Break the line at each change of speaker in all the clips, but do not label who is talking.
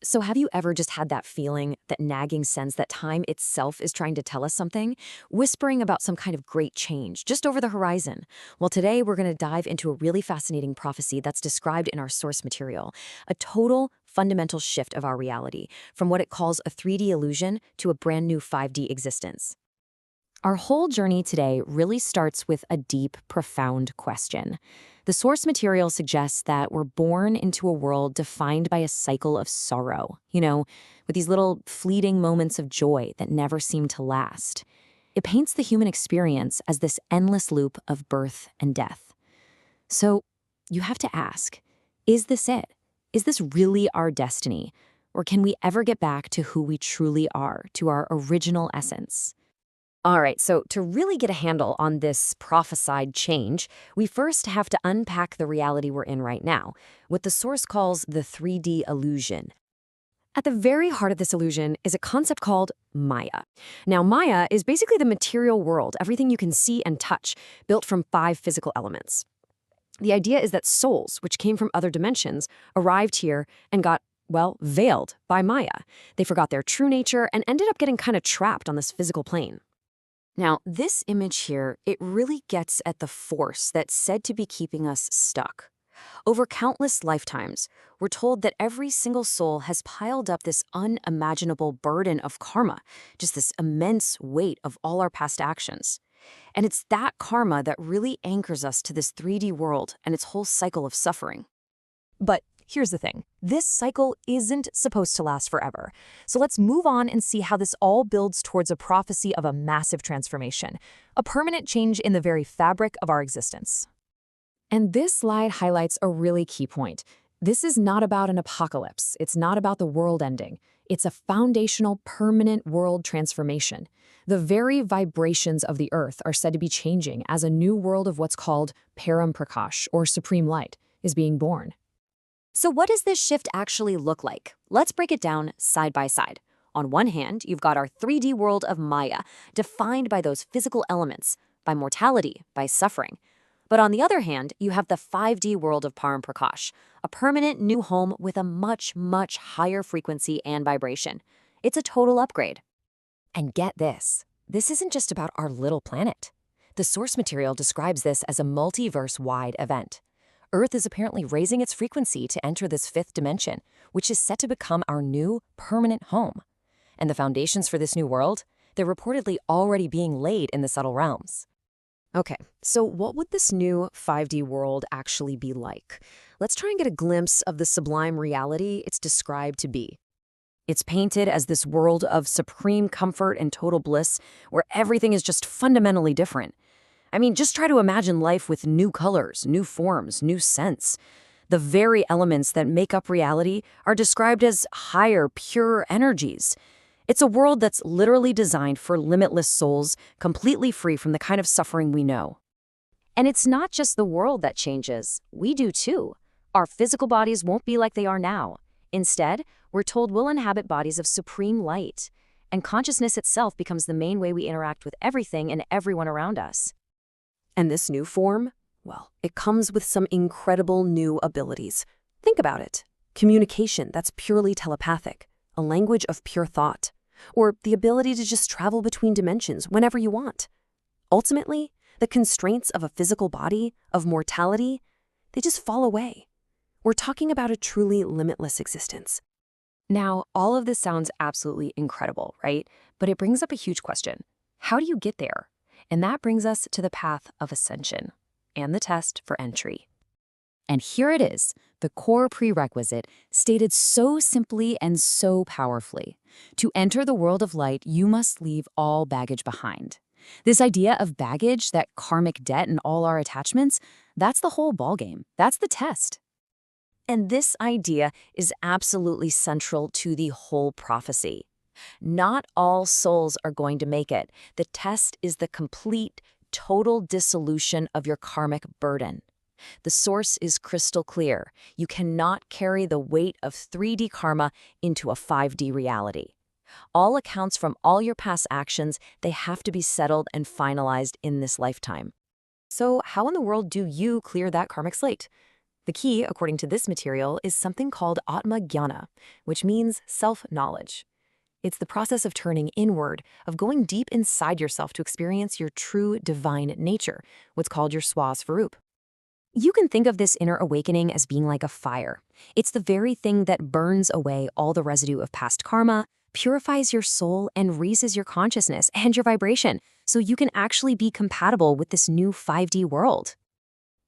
So have you ever just had that feeling, that nagging sense that time itself is trying to tell us something, whispering about some kind of great change just over the horizon? Well, today we're going to dive into a really fascinating prophecy that's described in our source material, a total fundamental shift of our reality, from what it calls a 3D illusion to a brand new 5D existence. Our whole journey today really starts with a deep, profound question. The source material suggests that we're born into a world defined by a cycle of sorrow, with these little fleeting moments of joy that never seem to last. It paints the human experience as this endless loop of birth and death. So you have to ask, is this it? Is this really our destiny? Or can we ever get back to who we truly are, to our original essence? All right, so to really get a handle on this prophesied change, we first have to unpack the reality we're in right now, what the source calls the 3D illusion. At the very heart of this illusion is a concept called Maya. Now, Maya is basically the material world, everything you can see and touch, built from 5 physical elements. The idea is that souls, which came from other dimensions, arrived here and got, well, veiled by Maya. They forgot their true nature and ended up getting kind of trapped on this physical plane. Now, this image here, it really gets at the force that's said to be keeping us stuck. Over countless lifetimes, we're told that every single soul has piled up this unimaginable burden of karma, just this immense weight of all our past actions. And it's that karma that really anchors us to this 3D world and its whole cycle of suffering.
But here's the thing. This cycle isn't supposed to last forever. So let's move on and see how this all builds towards a prophecy of a massive transformation, a permanent change in the very fabric of our existence.
And this slide highlights a really key point. This is not about an apocalypse. It's not about the world ending. It's a foundational, permanent world transformation. The very vibrations of the earth are said to be changing as a new world of what's called Param Prakash, or supreme light, is being born. So what does this shift actually look like? Let's break it down side by side. On one hand, you've got our 3D world of Maya, defined by those physical elements, by mortality, by suffering. But on the other hand, you have the 5D world of Param Prakash, a permanent new home with a much, much higher frequency and vibration. It's a total upgrade. And get this, this isn't just about our little planet. The source material describes this as a multiverse-wide event. Earth is apparently raising its frequency to enter this 5th dimension, which is set to become our new permanent home. And the foundations for this new world, they're reportedly already being laid in the subtle realms. Okay, so what would this new 5D world actually be like? Let's try and get a glimpse of the sublime reality it's described to be. It's painted as this world of supreme comfort and total bliss, where everything is just fundamentally different. I mean, just try to imagine life with new colors, new forms, new scents. The very elements that make up reality are described as higher, pure energies. It's a world that's literally designed for limitless souls, completely free from the kind of suffering we know. And it's not just the world that changes. We do too. Our physical bodies won't be like they are now. Instead, we're told we'll inhabit bodies of supreme light. And consciousness itself becomes the main way we interact with everything and everyone around us. And this new form, well, it comes with some incredible new abilities. Think about it. Communication that's purely telepathic, a language of pure thought, or the ability to just travel between dimensions whenever you want. Ultimately, the constraints of a physical body, of mortality, they just fall away. We're talking about a truly limitless existence. Now, all of this sounds absolutely incredible, right? But it brings up a huge question. How do you get there? And that brings us to the path of ascension and the test for entry. And here it is, the core prerequisite, stated so simply and so powerfully. To enter the world of light, you must leave all baggage behind. This idea of baggage, that karmic debt and all our attachments, that's the whole ballgame. That's the test. And this idea is absolutely central to the whole prophecy. Not all souls are going to make it. The test is the complete, total dissolution of your karmic burden. The source is crystal clear. You cannot carry the weight of 3D karma into a 5D reality. All accounts from all your past actions, they have to be settled and finalized in this lifetime. So how in the world do you clear that karmic slate?
The key, according to this material, is something called Atma Jnana, which means self-knowledge. It's the process of turning inward, of going deep inside yourself to experience your true divine nature, what's called your Swarup. You can think of this inner awakening as being like a fire. It's the very thing that burns away all the residue of past karma, purifies your soul, and raises your consciousness and your vibration, so you can actually be compatible with this new 5D world.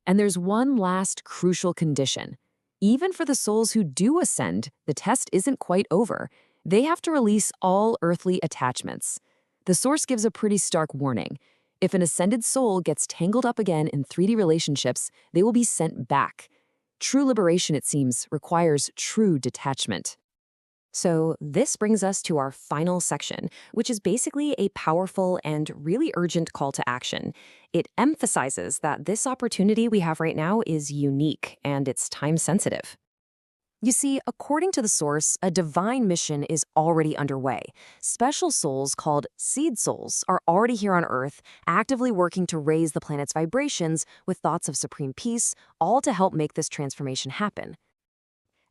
And there's one last crucial condition. Even for the souls who do ascend, the test isn't quite over. They have to release all earthly attachments. The source gives a pretty stark warning. If an ascended soul gets tangled up again in 3D relationships, they will be sent back. True liberation, it seems, requires true detachment.
So this brings us to our final section, which is basically a powerful and really urgent call to action. It emphasizes that this opportunity we have right now is unique and it's time-sensitive. You see, according to the source, a divine mission is already underway. Special souls called seed souls are already here on Earth, actively working to raise the planet's vibrations with thoughts of supreme peace, all to help make this transformation happen.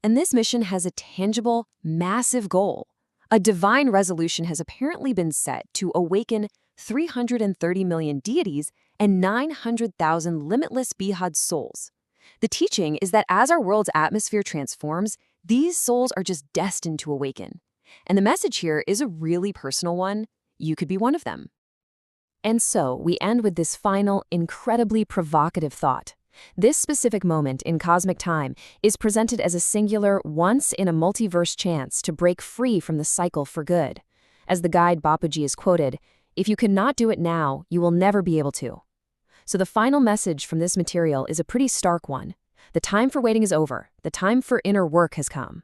And this mission has a tangible, massive goal. A divine resolution has apparently been set to awaken 330 million deities and 900,000 limitless Behad souls. The teaching is that as our world's atmosphere transforms, these souls are just destined to awaken. And the message here is a really personal one. You could be one of them. And so we end with this final, incredibly provocative thought. This specific moment in cosmic time is presented as a singular, once-in-a-multiverse chance to break free from the cycle for good. As the guide Bapuji is quoted, "If you cannot do it now, you will never be able to." So the final message from this material is a pretty stark one. The time for waiting is over. The time for inner work has come.